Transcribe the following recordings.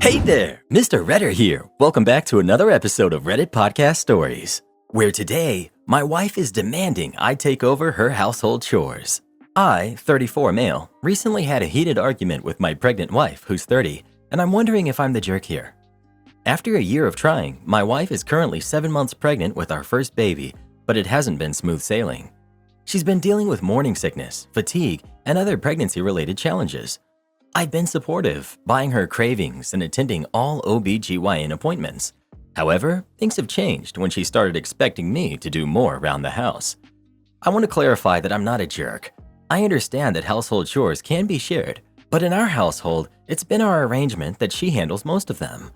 Hey there, Mr. Redder here. Welcome back to another episode of Reddit Podcast Stories, where today, my wife is demanding I take over her household chores. I, 34 male, recently had a heated argument with my pregnant wife, who's 30, and I'm wondering if I'm the jerk here. After a year of trying, my wife is currently 7 months pregnant with our first baby, but it hasn't been smooth sailing. She's been dealing with morning sickness, fatigue, and other pregnancy-related challenges. I've been supportive, buying her cravings and attending all OB/GYN appointments. However, things have changed when she started expecting me to do more around the house. I want to clarify that I'm not a jerk. I understand that household chores can be shared, but in our household, it's been our arrangement that she handles most of them.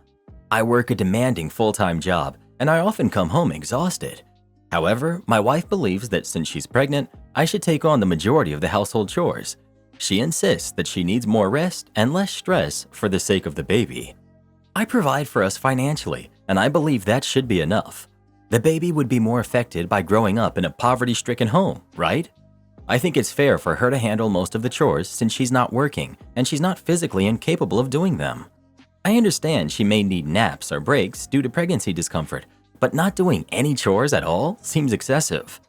I work a demanding full-time job, and I often come home exhausted. However, my wife believes that since she's pregnant, I should take on the majority of the household chores. She insists that she needs more rest and less stress for the sake of the baby. I provide for us financially, and I believe that should be enough. The baby would be more affected by growing up in a poverty-stricken home, right? I think it's fair for her to handle most of the chores since she's not working and she's not physically incapable of doing them. I understand she may need naps or breaks due to pregnancy discomfort, but not doing any chores at all seems excessive.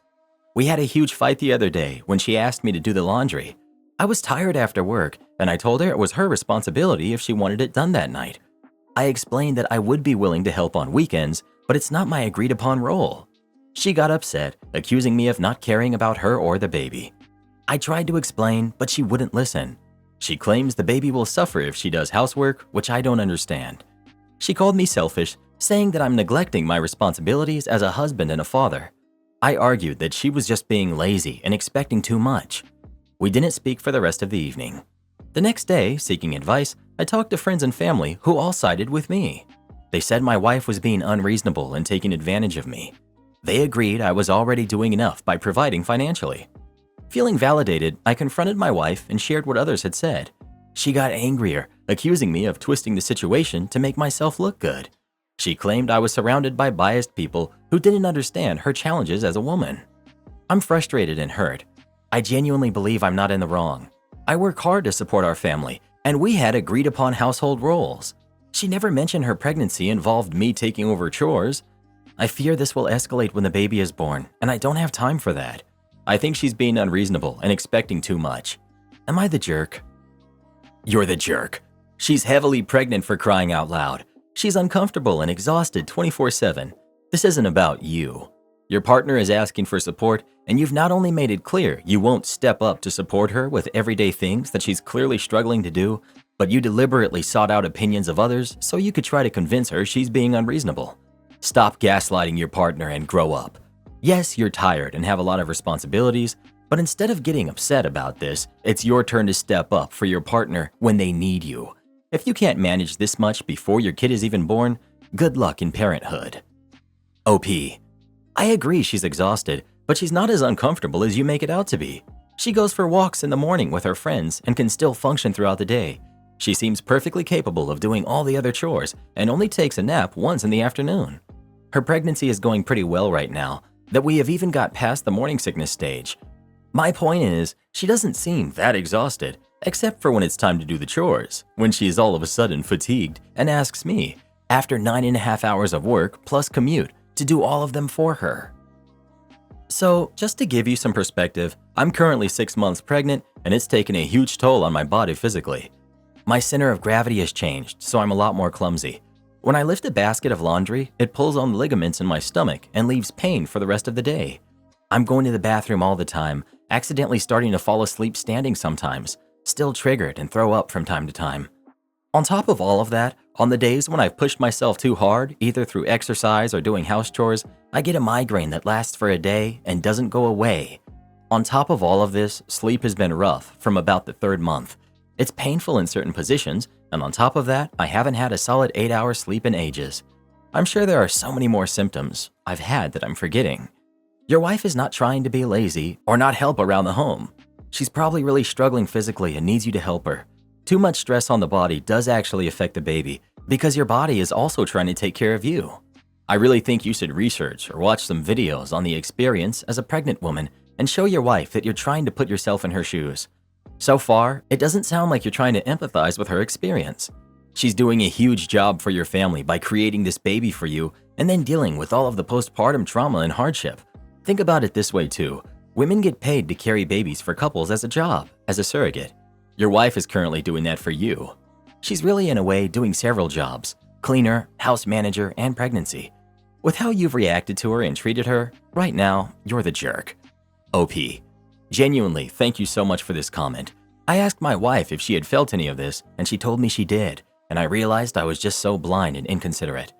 We had a huge fight the other day when she asked me to do the laundry. I was tired after work, and I told her it was her responsibility if she wanted it done that night. I explained that I would be willing to help on weekends, but it's not my agreed-upon role. She got upset, accusing me of not caring about her or the baby. I tried to explain, but she wouldn't listen. She claims the baby will suffer if she does housework, which I don't understand. She called me selfish, saying that I'm neglecting my responsibilities as a husband and a father. I argued that she was just being lazy and expecting too much. We didn't speak for the rest of the evening. The next day, seeking advice, I talked to friends and family who all sided with me. They said my wife was being unreasonable and taking advantage of me. They agreed I was already doing enough by providing financially. Feeling validated, I confronted my wife and shared what others had said. She got angrier, accusing me of twisting the situation to make myself look good. She claimed I was surrounded by biased people who didn't understand her challenges as a woman. I'm frustrated and hurt. I genuinely believe I'm not in the wrong. I work hard to support our family, and we had agreed upon household roles. She never mentioned her pregnancy involved me taking over chores. I fear this will escalate when the baby is born, and I don't have time for that. I think she's being unreasonable and expecting too much. Am I the jerk? You're the jerk. She's heavily pregnant, for crying out loud. She's uncomfortable and exhausted 24/7. This isn't about you. Your partner is asking for support, and you've not only made it clear you won't step up to support her with everyday things that she's clearly struggling to do, but you deliberately sought out opinions of others so you could try to convince her she's being unreasonable. Stop gaslighting your partner and grow up. Yes, you're tired and have a lot of responsibilities, but instead of getting upset about this, it's your turn to step up for your partner when they need you. If you can't manage this much before your kid is even born, good luck in parenthood. OP. I agree she's exhausted, but she's not as uncomfortable as you make it out to be. She goes for walks in the morning with her friends and can still function throughout the day. She seems perfectly capable of doing all the other chores and only takes a nap once in the afternoon. Her pregnancy is going pretty well right now, that we have even got past the morning sickness stage. My point is, she doesn't seem that exhausted, except for when it's time to do the chores, when she is all of a sudden fatigued and asks me, after 9.5 hours of work plus commute, to do all of them for her. So, just to give you some perspective, I'm currently 6 months pregnant and it's taken a huge toll on my body physically. My center of gravity has changed, so I'm a lot more clumsy. When I lift a basket of laundry, it pulls on the ligaments in my stomach and leaves pain for the rest of the day. I'm going to the bathroom all the time, accidentally starting to fall asleep standing sometimes, still triggered and throw up from time to time. On top of all of that, on the days when I've pushed myself too hard, either through exercise or doing house chores, I get a migraine that lasts for a day and doesn't go away. On top of all of this, sleep has been rough from about the 3rd month. It's painful in certain positions, and on top of that, I haven't had a solid 8-hour sleep in ages. I'm sure there are so many more symptoms I've had that I'm forgetting. Your wife is not trying to be lazy or not help around the home. She's probably really struggling physically and needs you to help her. Too much stress on the body does actually affect the baby because your body is also trying to take care of you. I really think you should research or watch some videos on the experience as a pregnant woman and show your wife that you're trying to put yourself in her shoes. So far, it doesn't sound like you're trying to empathize with her experience. She's doing a huge job for your family by creating this baby for you and then dealing with all of the postpartum trauma and hardship. Think about it this way too. Women get paid to carry babies for couples as a job, as a surrogate. Your wife is currently doing that for you. She's really in a way doing several jobs: cleaner, house manager, and pregnancy. With how you've reacted to her and treated her, right now, you're the jerk. OP. Genuinely, thank you so much for this comment. I asked my wife if she had felt any of this, and she told me she did, and I realized I was just so blind and inconsiderate.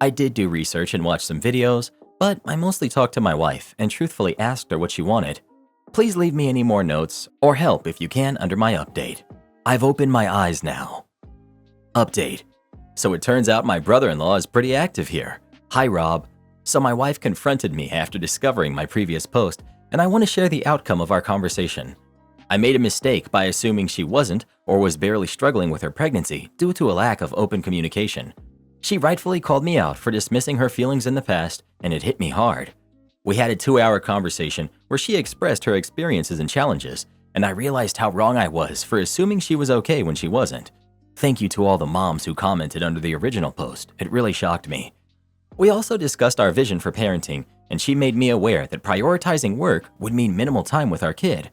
I did do research and watch some videos, but I mostly talked to my wife and truthfully asked her what she wanted. Please leave me any more notes or help if you can under my update. I've opened my eyes now. Update. So it turns out my brother-in-law is pretty active here. Hi, Rob. So my wife confronted me after discovering my previous post, and I want to share the outcome of our conversation. I made a mistake by assuming she wasn't or was barely struggling with her pregnancy due to a lack of open communication. She rightfully called me out for dismissing her feelings in the past, and it hit me hard. We had a 2-hour conversation where she expressed her experiences and challenges, and I realized how wrong I was for assuming she was okay when she wasn't. Thank you to all the moms who commented under the original post. It really shocked me. We also discussed our vision for parenting, and she made me aware that prioritizing work would mean minimal time with our kid.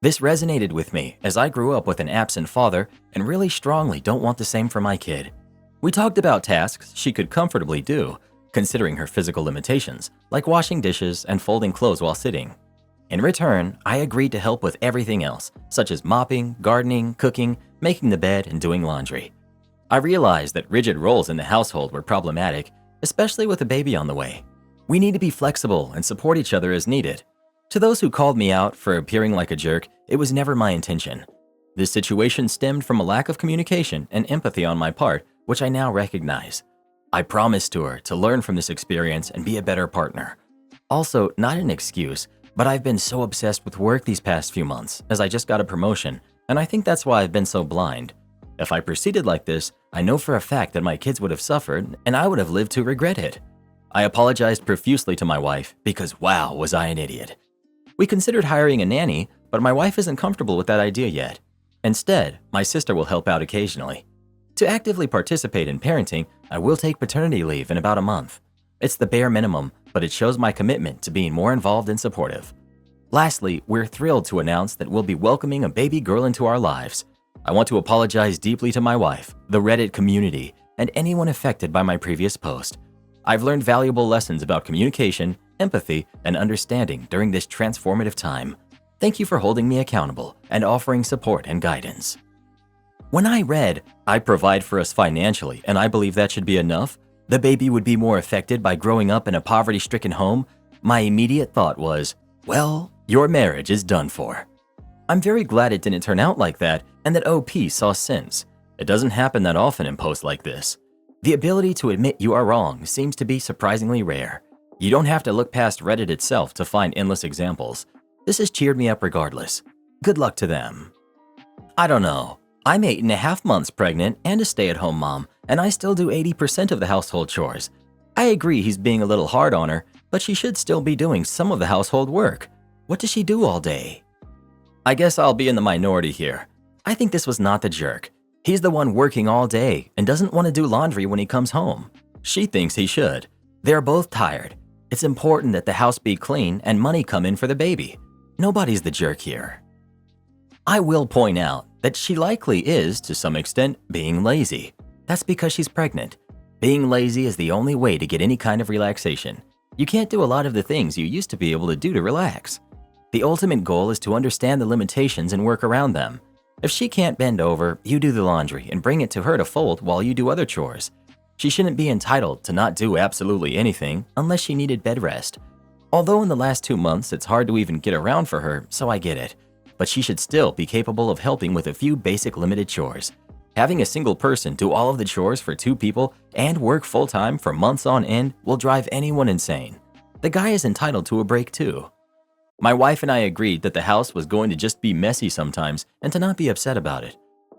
This resonated with me as I grew up with an absent father and really strongly don't want the same for my kid. We talked about tasks she could comfortably do, considering her physical limitations, like washing dishes and folding clothes while sitting. In return, I agreed to help with everything else, such as mopping, gardening, cooking, making the bed, and doing laundry. I realized that rigid roles in the household were problematic, especially with a baby on the way. We need to be flexible and support each other as needed. To those who called me out for appearing like a jerk, it was never my intention. This situation stemmed from a lack of communication and empathy on my part, which I now recognize. I promised to her to learn from this experience and be a better partner. Also, not an excuse, but I've been so obsessed with work these past few months as I just got a promotion, and I think that's why I've been so blind. If I proceeded like this, I know for a fact that my kids would have suffered and I would have lived to regret it. I apologized profusely to my wife because wow, was I an idiot. We considered hiring a nanny, but my wife isn't comfortable with that idea yet. Instead, my sister will help out occasionally. To actively participate in parenting, I will take paternity leave in about a month. It's the bare minimum, but it shows my commitment to being more involved and supportive. Lastly, we're thrilled to announce that we'll be welcoming a baby girl into our lives. I want to apologize deeply to my wife, the Reddit community, and anyone affected by my previous post. I've learned valuable lessons about communication, empathy, and understanding during this transformative time. Thank you for holding me accountable and offering support and guidance. When I read, I provide for us financially and I believe that should be enough, the baby would be more affected by growing up in a poverty-stricken home, my immediate thought was, well, your marriage is done for. I'm very glad it didn't turn out like that and that OP saw sense. It doesn't happen that often in posts like this. The ability to admit you are wrong seems to be surprisingly rare. You don't have to look past Reddit itself to find endless examples. This has cheered me up regardless. Good luck to them. I don't know. I'm 8.5 months pregnant and a stay-at-home mom, and I still do 80% of the household chores. I agree he's being a little hard on her, but she should still be doing some of the household work. What does she do all day? I guess I'll be in the minority here. I think this was not the jerk. He's the one working all day and doesn't want to do laundry when he comes home. She thinks he should. They're both tired. It's important that the house be clean and money come in for the baby. Nobody's the jerk here. I will point out that she likely is, to some extent, being lazy. That's because she's pregnant. Being lazy is the only way to get any kind of relaxation. You can't do a lot of the things you used to be able to do to relax. The ultimate goal is to understand the limitations and work around them. If she can't bend over, you do the laundry and bring it to her to fold while you do other chores. She shouldn't be entitled to not do absolutely anything unless she needed bed rest. Although in the last 2 months it's hard to even get around for her, so I get it. But she should still be capable of helping with a few basic limited chores. Having a single person do all of the chores for 2 people and work full-time for months on end will drive anyone insane. The guy is entitled to a break too. My wife and I agreed that the house was going to just be messy sometimes and to not be upset about it.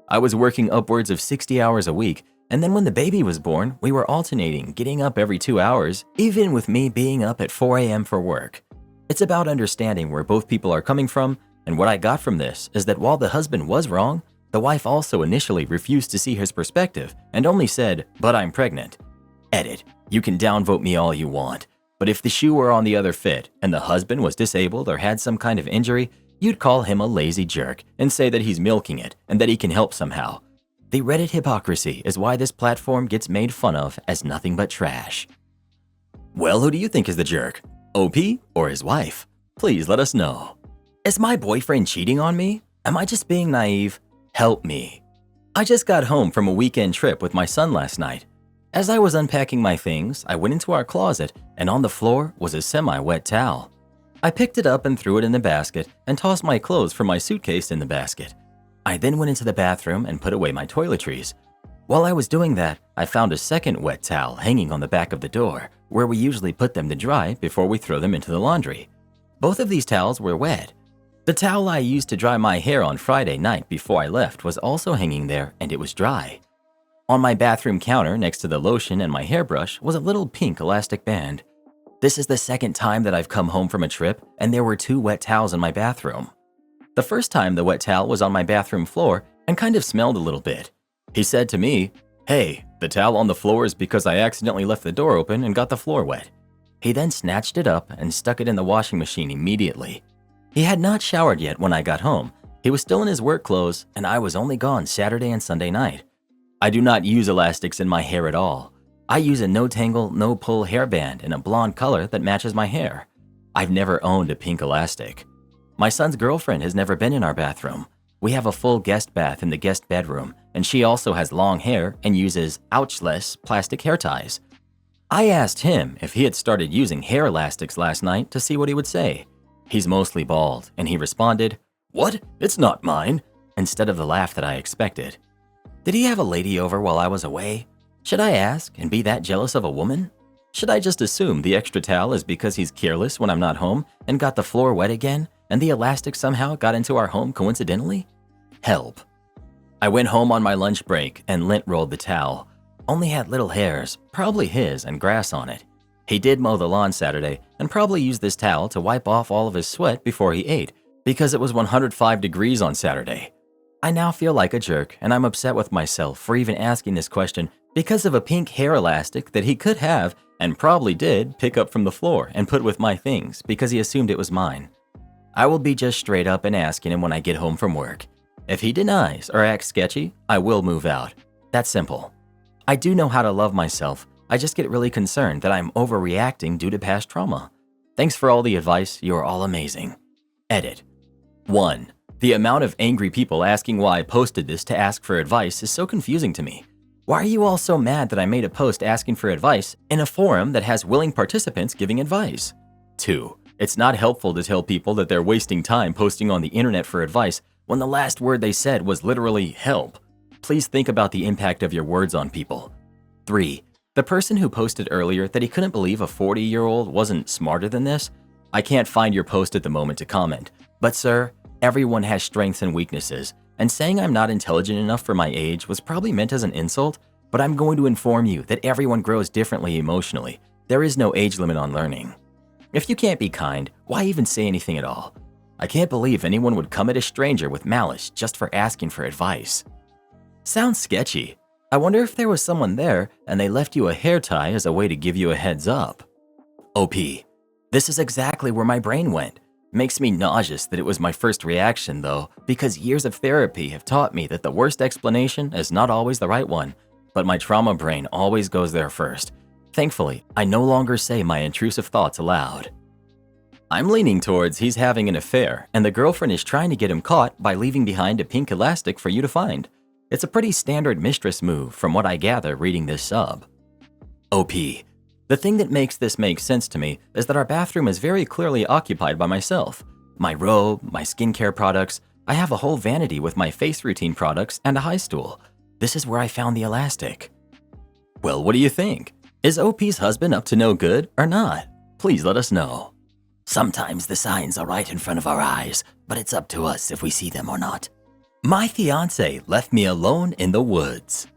I was working upwards of 60 hours a week, and then when the baby was born, we were alternating getting up every 2 hours, even with me being up at 4 a.m. for work. It's about understanding where both people are coming from, and what I got from this is that while the husband was wrong, The wife also initially refused to see his perspective and only said, "But I'm pregnant." Edit. You can downvote me all you want, but if the shoe were on the other foot and the husband was disabled or had some kind of injury, you'd call him a lazy jerk and say that he's milking it and that he can help somehow. The Reddit hypocrisy is why this platform gets made fun of as nothing but trash. Well, who do you think is the jerk? OP or his wife? Please let us know. Is my boyfriend cheating on me? Am I just being naive? Help me. I just got home from a weekend trip with my son last night. As I was unpacking my things, I went into our closet and on the floor was a semi-wet towel. I picked it up and threw it in the basket and tossed my clothes from my suitcase in the basket. I then went into the bathroom and put away my toiletries. While I was doing that, I found a second wet towel hanging on the back of the door, where we usually put them to dry before we throw them into the laundry. Both of these towels were wet. The towel I used to dry my hair on Friday night before I left was also hanging there and it was dry. On my bathroom counter next to the lotion and my hairbrush was a little pink elastic band. This is the second time that I've come home from a trip and there were 2 wet towels in my bathroom. The first time the wet towel was on my bathroom floor and kind of smelled a little bit. He said to me, "Hey, the towel on the floor is because I accidentally left the door open and got the floor wet." He then snatched it up and stuck it in the washing machine immediately. He had not showered yet when I got home. He was still in his work clothes and I was only gone Saturday and Sunday night. I do not use elastics in my hair at all. I use a no-tangle, no-pull hairband in a blonde color that matches my hair. I've never owned a pink elastic. My son's girlfriend has never been in our bathroom. We have a full guest bath in the guest bedroom, and she also has long hair and uses ouchless plastic hair ties. I asked him if he had started using hair elastics last night to see what he would say. He's mostly bald, and he responded, "What? It's not mine," instead of the laugh that I expected. Did he have a lady over while I was away? Should I ask and be that jealous of a woman? Should I just assume the extra towel is because he's careless when I'm not home and got the floor wet again, and the elastic somehow got into our home coincidentally? Help. I went home on my lunch break and lint rolled the towel. Only had little hairs, probably his, and grass on it. He did mow the lawn Saturday and probably used this towel to wipe off all of his sweat before he ate because it was 105 degrees on Saturday. I now feel like a jerk and I'm upset with myself for even asking this question because of a pink hair elastic that he could have and probably did pick up from the floor and put with my things because he assumed it was mine. I will be just straight up and asking him when I get home from work. If he denies or acts sketchy, I will move out. That's simple. I do know how to love myself. I just get really concerned that I'm overreacting due to past trauma. Thanks for all the advice. You are all amazing. Edit. 1. The amount of angry people asking why I posted this to ask for advice is so confusing to me. Why are you all so mad that I made a post asking for advice in a forum that has willing participants giving advice? 2. It's not helpful to tell people that they're wasting time posting on the internet for advice when the last word they said was literally help. Please think about the impact of your words on people. 3. The person who posted earlier that he couldn't believe a 40-year-old wasn't smarter than this? I can't find your post at the moment to comment. But sir, everyone has strengths and weaknesses, and saying I'm not intelligent enough for my age was probably meant as an insult, but I'm going to inform you that everyone grows differently emotionally. There is no age limit on learning. If you can't be kind, why even say anything at all? I can't believe anyone would come at a stranger with malice just for asking for advice. Sounds sketchy. I wonder if there was someone there and they left you a hair tie as a way to give you a heads up. OP. This is exactly where my brain went. Makes me nauseous that it was my first reaction though, because years of therapy have taught me that the worst explanation is not always the right one, but my trauma brain always goes there first. Thankfully, I no longer say my intrusive thoughts aloud. I'm leaning towards he's having an affair and the girlfriend is trying to get him caught by leaving behind a pink elastic for you to find. It's a pretty standard mistress move from what I gather reading this sub. OP. The thing that makes this make sense to me is that our bathroom is very clearly occupied by myself. My robe, my skincare products, I have a whole vanity with my face routine products and a high stool. This is where I found the elastic. Well, what do you think? Is OP's husband up to no good or not? Please let us know. Sometimes the signs are right in front of our eyes, but it's up to us if we see them or not. My fiance left me alone in the woods.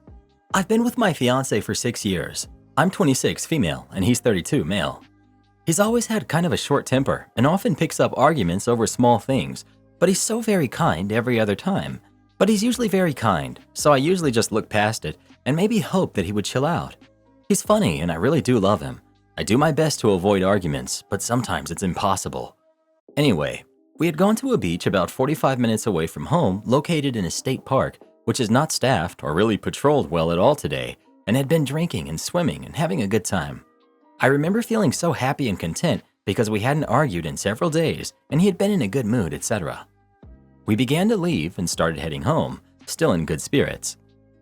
I've been with my fiance for 6 years. I'm 26 female and he's 32 male. He's always had kind of a short temper and often picks up arguments over small things, but he's so very kind every other time. But But he's usually very kind, so I usually just look past it and maybe hope that he would chill out. He's funny and I really do love him. I do my best to avoid arguments, but sometimes it's impossible. Anyway, we had gone to a beach about 45 minutes away from home located in a state park, which is not staffed or really patrolled well at all today, and had been drinking and swimming and having a good time. I remember feeling so happy and content because we hadn't argued in several days and he had been in a good mood, etc. We began to leave and started heading home, still in good spirits.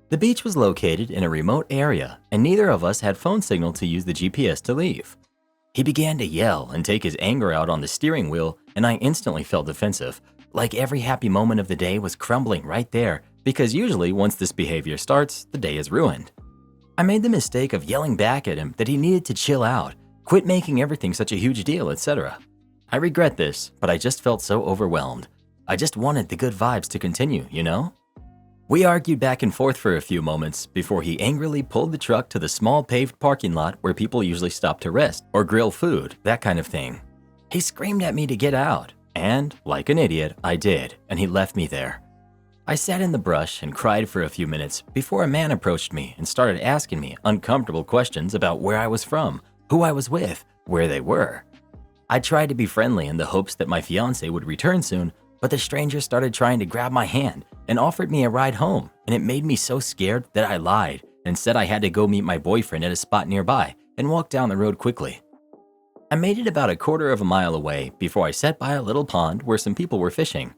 The beach was located in a remote area and neither of us had phone signal to use the GPS to leave. He began to yell and take his anger out on the steering wheel and I instantly felt defensive, like every happy moment of the day was crumbling right there because usually once this behavior starts, the day is ruined. I made the mistake of yelling back at him that he needed to chill out, quit making everything such a huge deal, etc. I regret this, but I just felt so overwhelmed. I just wanted the good vibes to continue, you know? We argued back and forth for a few moments before he angrily pulled the truck to the small paved parking lot where people usually stop to rest or grill food, that kind of thing. He screamed at me to get out, and, like an idiot, I did, and he left me there. I sat in the brush and cried for a few minutes before a man approached me and started asking me uncomfortable questions about where I was from, who I was with, where they were. I tried to be friendly in the hopes that my fiancé would return soon, but the stranger started trying to grab my hand and offered me a ride home, and it made me so scared that I lied and said I had to go meet my boyfriend at a spot nearby and walk down the road quickly. I made it about a quarter of a mile away before I sat by a little pond where some people were fishing.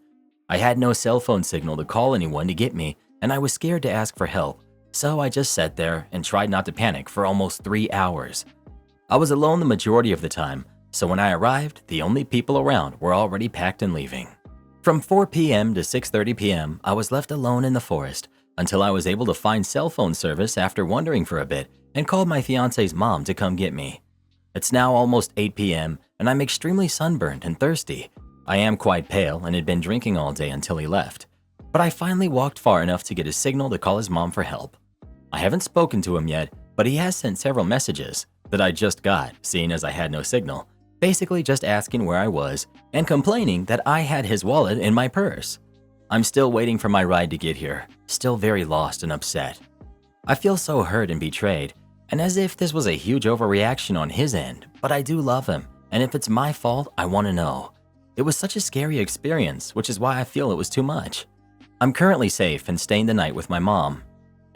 I had no cell phone signal to call anyone to get me, and I was scared to ask for help, so I just sat there and tried not to panic for almost 3 hours. I was alone the majority of the time, so when I arrived, the only people around were already packed and leaving. From 4 p.m. to 6:30 p.m., I was left alone in the forest until I was able to find cell phone service after wandering for a bit and called my fiance's mom to come get me. It's now almost 8 p.m. and I'm extremely sunburned and thirsty. I am quite pale and had been drinking all day until he left, but I finally walked far enough to get a signal to call his mom for help. I haven't spoken to him yet, but he has sent several messages that I just got, seeing as I had no signal, basically just asking where I was and complaining that I had his wallet in my purse. I'm still waiting for my ride to get here, still very lost and upset. I feel so hurt and betrayed, and as if this was a huge overreaction on his end, but I do love him, and if it's my fault, I want to know. It was such a scary experience, which is why I feel it was too much. I'm currently safe and staying the night with my mom.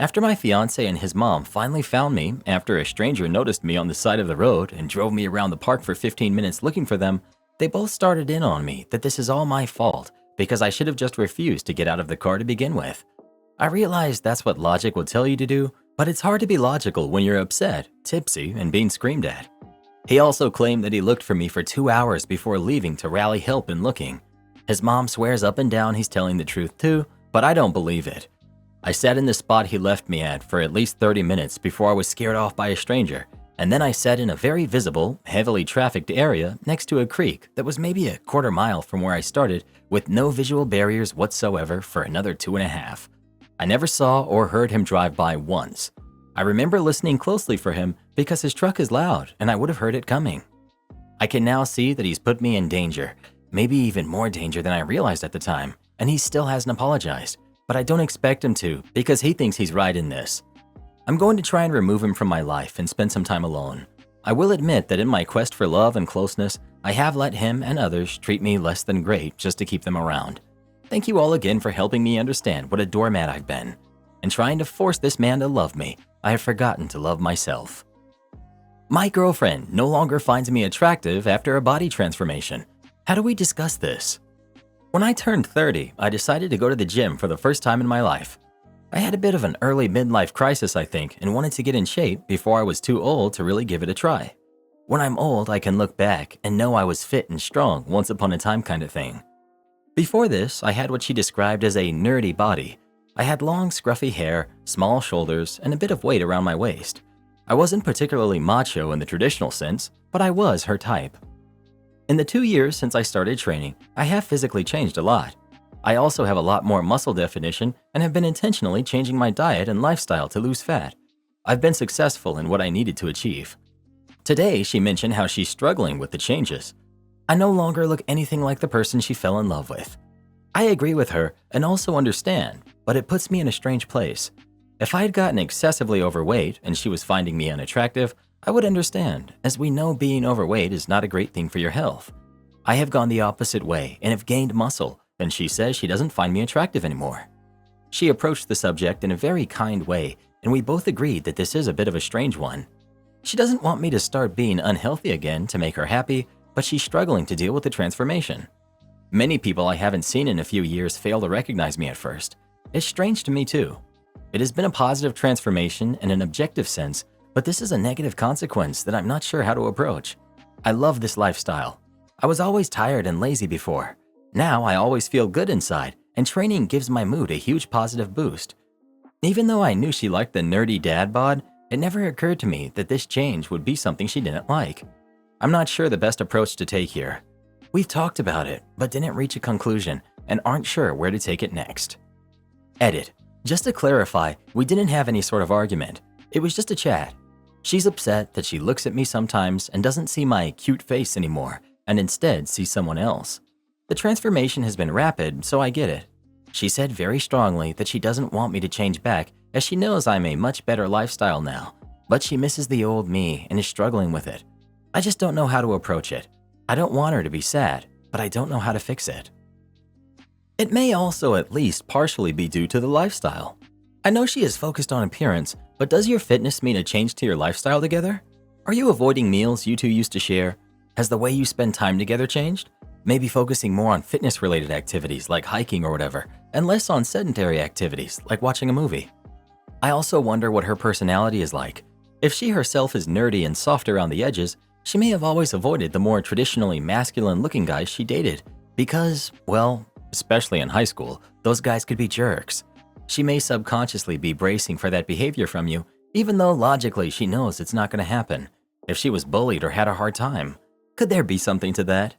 After my fiance and his mom finally found me after a stranger noticed me on the side of the road and drove me around the park for 15 minutes looking for them, they both started in on me that this is all my fault because I should have just refused to get out of the car to begin with. I realize that's what logic will tell you to do, but it's hard to be logical when you're upset, tipsy, and being screamed at. He also claimed that he looked for me for 2 hours before leaving to rally help in looking. His mom swears up and down he's telling the truth too, but I don't believe it. I sat in the spot he left me at for at least 30 minutes before I was scared off by a stranger, and then I sat in a very visible, heavily trafficked area next to a creek that was maybe a quarter mile from where I started with no visual barriers whatsoever for another 2.5. I never saw or heard him drive by once. I remember listening closely for him because his truck is loud and I would have heard it coming. I can now see that he's put me in danger, maybe even more danger than I realized at the time, and he still hasn't apologized. But I don't expect him to because he thinks he's right in this. I'm going to try and remove him from my life and spend some time alone. I will admit that in my quest for love and closeness, I have let him and others treat me less than great just to keep them around. Thank you all again for helping me understand what a doormat I've been. And trying to force this man to love me, I have forgotten to love myself. My girlfriend no longer finds me attractive after a body transformation. How do we discuss this? When I turned 30, I decided to go to the gym for the first time in my life. I had a bit of an early midlife crisis, I think, and wanted to get in shape before I was too old to really give it a try. When I'm old, I can look back and know I was fit and strong once upon a time kind of thing. Before this, I had what she described as a nerdy body. I had long, scruffy hair, small shoulders, and a bit of weight around my waist. I wasn't particularly macho in the traditional sense, but I was her type. In the 2 years since I started training, I have physically changed a lot. I also have a lot more muscle definition and have been intentionally changing my diet and lifestyle to lose fat. I've been successful in what I needed to achieve. Today, she mentioned how she's struggling with the changes. I no longer look anything like the person she fell in love with. I agree with her and also understand, but it puts me in a strange place. If I had gotten excessively overweight and she was finding me unattractive, I would understand, as we know being overweight is not a great thing for your health. I have gone the opposite way and have gained muscle, and she says she doesn't find me attractive anymore. She approached the subject in a very kind way, and we both agreed that this is a bit of a strange one. She doesn't want me to start being unhealthy again to make her happy, but she's struggling to deal with the transformation. Many people I haven't seen in a few years fail to recognize me at first. It's strange to me too. It has been a positive transformation in an objective sense, but this is a negative consequence that I'm not sure how to approach. I love this lifestyle. I was always tired and lazy before. Now I always feel good inside, and training gives my mood a huge positive boost. Even though I knew she liked the nerdy dad bod, it never occurred to me that this change would be something she didn't like. I'm not sure the best approach to take here. We've talked about it, but didn't reach a conclusion and aren't sure where to take it next. Edit. Just to clarify, we didn't have any sort of argument. It was just a chat. She's upset that she looks at me sometimes and doesn't see my cute face anymore, and instead sees someone else. The transformation has been rapid, so I get it. She said very strongly that she doesn't want me to change back as she knows I'm a much better lifestyle now, but she misses the old me and is struggling with it. I just don't know how to approach it. I don't want her to be sad, but I don't know how to fix it. It may also at least partially be due to the lifestyle. I know she is focused on appearance, but does your fitness mean a change to your lifestyle together? Are you avoiding meals you two used to share? Has the way you spend time together changed? Maybe focusing more on fitness-related activities like hiking or whatever, and less on sedentary activities like watching a movie. I also wonder what her personality is like. If she herself is nerdy and soft around the edges, she may have always avoided the more traditionally masculine-looking guys she dated because, well, especially in high school, those guys could be jerks. She may subconsciously be bracing for that behavior from you, even though logically she knows it's not going to happen. If she was bullied or had a hard time, could there be something to that?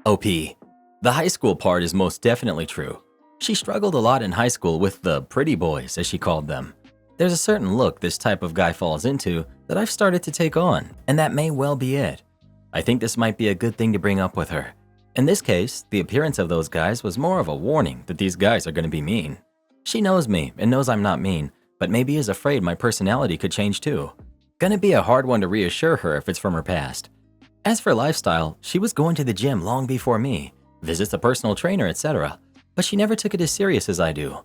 OP. The high school part is most definitely true. She struggled a lot in high school with the pretty boys, as she called them. There's a certain look this type of guy falls into that I've started to take on, and that may well be it. I think this might be a good thing to bring up with her. In this case, the appearance of those guys was more of a warning that these guys are going to be mean. She knows me and knows I'm not mean, but maybe is afraid my personality could change too. Gonna be a hard one to reassure her if it's from her past. As for lifestyle, she was going to the gym long before me, visits a personal trainer, etc., but she never took it as serious as I do.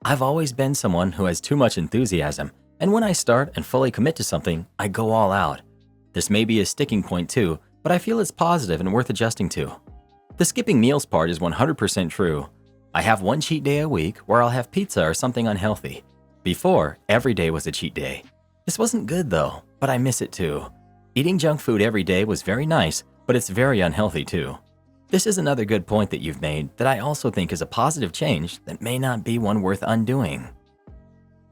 I've always been someone who has too much enthusiasm, and when I start and fully commit to something, I go all out. This may be a sticking point too, but I feel it's positive and worth adjusting to. The skipping meals part is 100% true. I have one cheat day a week where I'll have pizza or something unhealthy. Before, every day was a cheat day. This wasn't good though, but I miss it too. Eating junk food every day was very nice, but it's very unhealthy too. This is another good point that you've made that I also think is a positive change that may not be one worth undoing.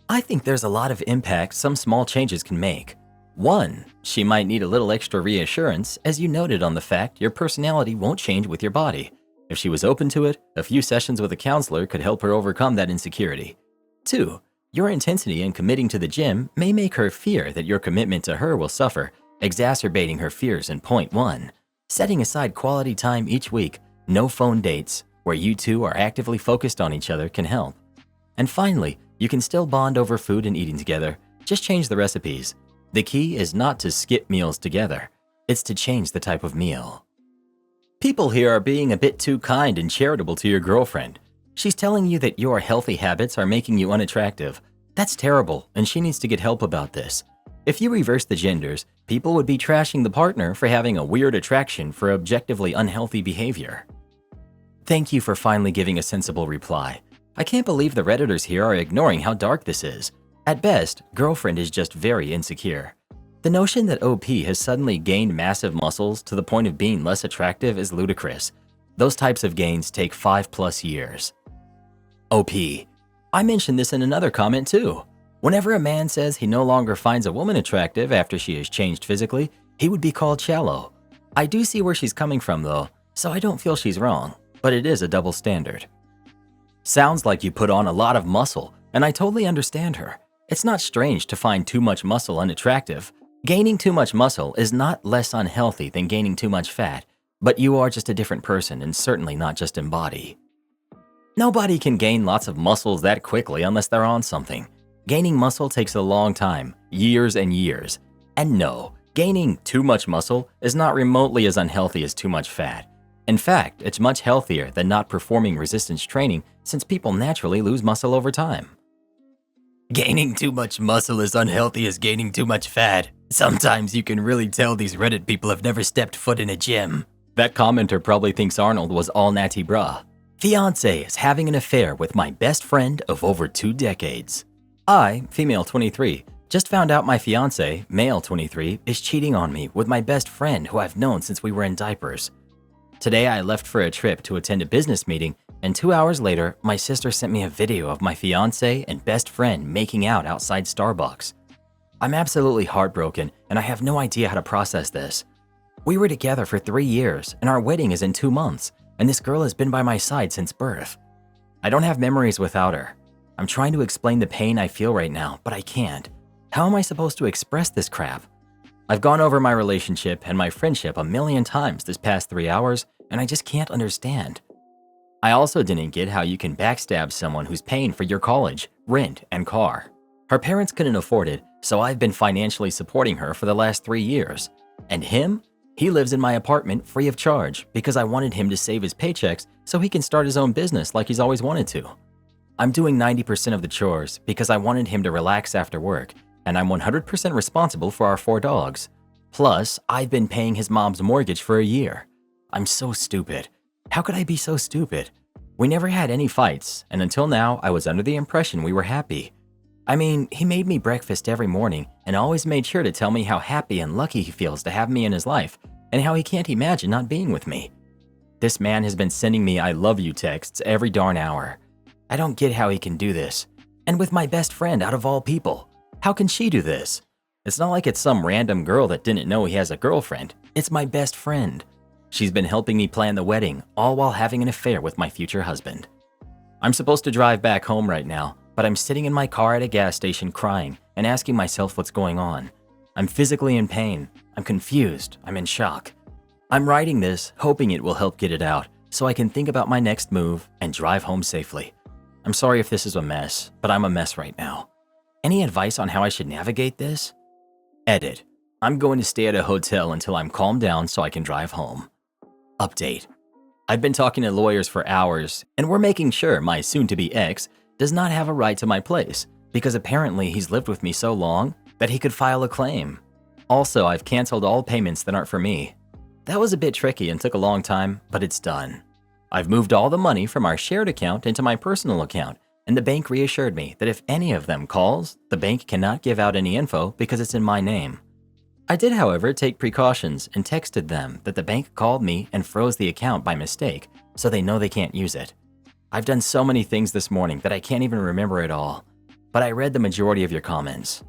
I think there's a lot of impact some small changes can make. 1, she might need a little extra reassurance, as you noted on the fact your personality won't change with your body. If she was open to it, a few sessions with a counselor could help her overcome that insecurity. 2, your intensity in committing to the gym may make her fear that your commitment to her will suffer, exacerbating her fears in point 1. Setting aside quality time each week, no phone dates, where you two are actively focused on each other can help. And finally, you can still bond over food and eating together, just change the recipes. The key is not to skip meals together, it's to change the type of meal. People here are being a bit too kind and charitable to your girlfriend. She's telling you that your healthy habits are making you unattractive. That's terrible, and she needs to get help about this. If you reverse the genders, people would be trashing the partner for having a weird attraction for objectively unhealthy behavior. Thank you for finally giving a sensible reply. I can't believe the Redditors here are ignoring how dark this is. At best, girlfriend is just very insecure. The notion that OP has suddenly gained massive muscles to the point of being less attractive is ludicrous. Those types of gains take 5+ years. OP. I mentioned this in another comment too. Whenever a man says he no longer finds a woman attractive after she has changed physically, he would be called shallow. I do see where she's coming from though, so I don't feel she's wrong, but it is a double standard. Sounds like you put on a lot of muscle, and I totally understand her. It's not strange to find too much muscle unattractive. Gaining too much muscle is not less unhealthy than gaining too much fat, but you are just a different person and certainly not just in body. Nobody can gain lots of muscles that quickly unless they're on something. Gaining muscle takes a long time, years and years. And no, gaining too much muscle is not remotely as unhealthy as too much fat. In fact, it's much healthier than not performing resistance training since people naturally lose muscle over time. Gaining too much muscle is unhealthy as gaining too much fat. Sometimes you can really tell these Reddit people have never stepped foot in a gym. That commenter probably thinks Arnold was all natty bra. Fiancé is having an affair with my best friend of over 2 decades. I, female 23, just found out my fiancé, male 23, is cheating on me with my best friend who I've known since we were in diapers. Today I left for a trip to attend a business meeting, and 2 hours later, my sister sent me a video of my fiancé and best friend making out outside Starbucks. I'm absolutely heartbroken, and I have no idea how to process this. We were together for 3 years, and our wedding is in 2 months, and this girl has been by my side since birth. I don't have memories without her. I'm trying to explain the pain I feel right now, but I can't. How am I supposed to express this crap? I've gone over my relationship and my friendship a million times this past 3 hours, and I just can't understand. I also didn't get how you can backstab someone who's paying for your college, rent, and car. Her parents couldn't afford it, so I've been financially supporting her for the last 3 years. And him? He lives in my apartment free of charge because I wanted him to save his paychecks so he can start his own business like he's always wanted to. I'm doing 90% of the chores because I wanted him to relax after work, and I'm 100% responsible for our 4 dogs. Plus, I've been paying his mom's mortgage for a year. I'm so stupid. How could I be so stupid? We never had any fights, and until now, I was under the impression we were happy. I mean, he made me breakfast every morning and always made sure to tell me how happy and lucky he feels to have me in his life and how he can't imagine not being with me. This man has been sending me I love you texts every darn hour. I don't get how he can do this. And with my best friend out of all people, how can she do this? It's not like it's some random girl that didn't know he has a girlfriend. It's my best friend. She's been helping me plan the wedding, all while having an affair with my future husband. I'm supposed to drive back home right now, but I'm sitting in my car at a gas station crying and asking myself what's going on. I'm physically in pain. I'm confused. I'm in shock. I'm writing this, hoping it will help get it out, so I can think about my next move and drive home safely. I'm sorry if this is a mess, but I'm a mess right now. Any advice on how I should navigate this? Edit. I'm going to stay at a hotel until I'm calmed down so I can drive home. Update. I've been talking to lawyers for hours, and we're making sure my soon-to-be ex does not have a right to my place because apparently he's lived with me so long that he could file a claim. Also, I've canceled all payments that aren't for me. That was a bit tricky and took a long time, but it's done. I've moved all the money from our shared account into my personal account, and the bank reassured me that if any of them calls, the bank cannot give out any info because it's in my name. I did, however, take precautions and texted them that the bank called me and froze the account by mistake, so they know they can't use it. I've done so many things this morning that I can't even remember it all, but I read the majority of your comments.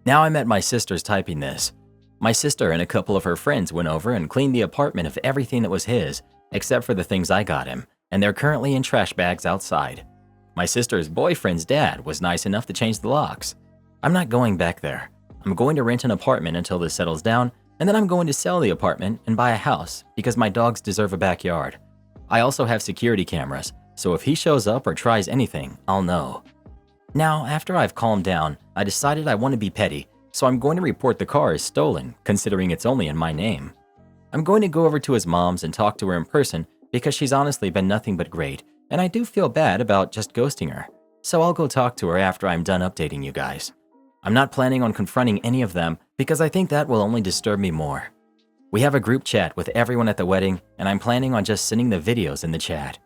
Now I'm at my sister's typing this. My sister and a couple of her friends went over and cleaned the apartment of everything that was his, except for the things I got him, and they're currently in trash bags outside. My sister's boyfriend's dad was nice enough to change the locks. I'm not going back there. I'm going to rent an apartment until this settles down, and then I'm going to sell the apartment and buy a house because my dogs deserve a backyard. I also have security cameras, so if he shows up or tries anything, I'll know. Now, after I've calmed down, I decided I want to be petty, so I'm going to report the car as stolen, considering it's only in my name. I'm going to go over to his mom's and talk to her in person because she's honestly been nothing but great, and I do feel bad about just ghosting her. So I'll go talk to her after I'm done updating you guys. I'm not planning on confronting any of them because I think that will only disturb me more. We have a group chat with everyone at the wedding, and I'm planning on just sending the videos in the chat.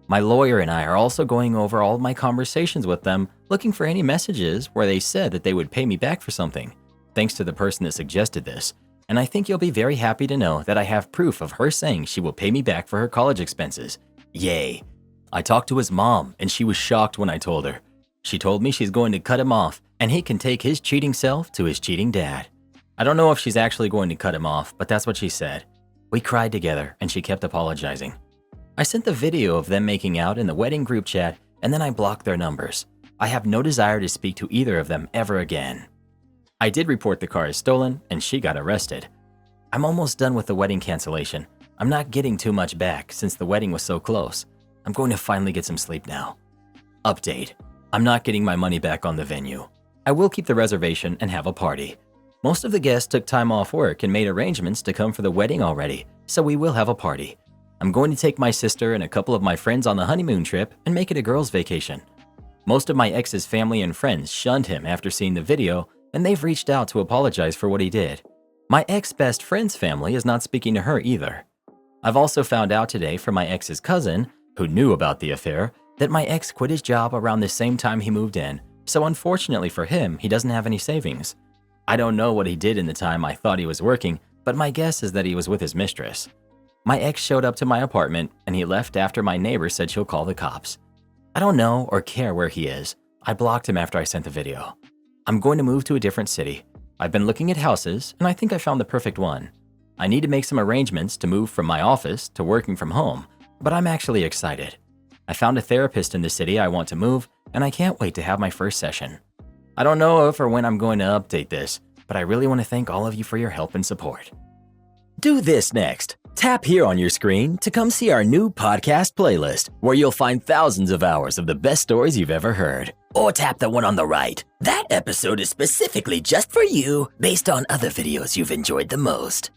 My lawyer and I are also going over all of my conversations with them, looking for any messages where they said that they would pay me back for something, thanks to the person that suggested this. And I think you'll be very happy to know that I have proof of her saying she will pay me back for her college expenses. Yay. I talked to his mom, and she was shocked when I told her. She told me she's going to cut him off, and he can take his cheating self to his cheating dad. I don't know if she's actually going to cut him off, but that's what she said. We cried together, and she kept apologizing. I sent the video of them making out in the wedding group chat, and then I blocked their numbers. I have no desire to speak to either of them ever again. I did report the car as stolen, and she got arrested. I'm almost done with the wedding cancellation. I'm not getting too much back since the wedding was so close. I'm going to finally get some sleep now. Update. I'm not getting my money back on the venue. I will keep the reservation and have a party. Most of the guests took time off work and made arrangements to come for the wedding already, so we will have a party. I'm going to take my sister and a couple of my friends on the honeymoon trip and make it a girls' vacation. Most of my ex's family and friends shunned him after seeing the video, and they've reached out to apologize for what he did. My ex-best friend's family is not speaking to her either. I've also found out today from my ex's cousin, who knew about the affair, that my ex quit his job around the same time he moved in, so unfortunately for him, he doesn't have any savings. I don't know what he did in the time I thought he was working, but my guess is that he was with his mistress. My ex showed up to my apartment, and he left after my neighbor said she'll call the cops. I don't know or care where he is. I blocked him after I sent the video. I'm going to move to a different city. I've been looking at houses, and I think I found the perfect one. I need to make some arrangements to move from my office to working from home, but I'm actually excited. I found a therapist in the city I want to move, and I can't wait to have my first session. I don't know if or when I'm going to update this, but I really want to thank all of you for your help and support. Do this next. Tap here on your screen to come see our new podcast playlist, where you'll find thousands of hours of the best stories you've ever heard. Or tap the one on the right. That episode is specifically just for you, based on other videos you've enjoyed the most.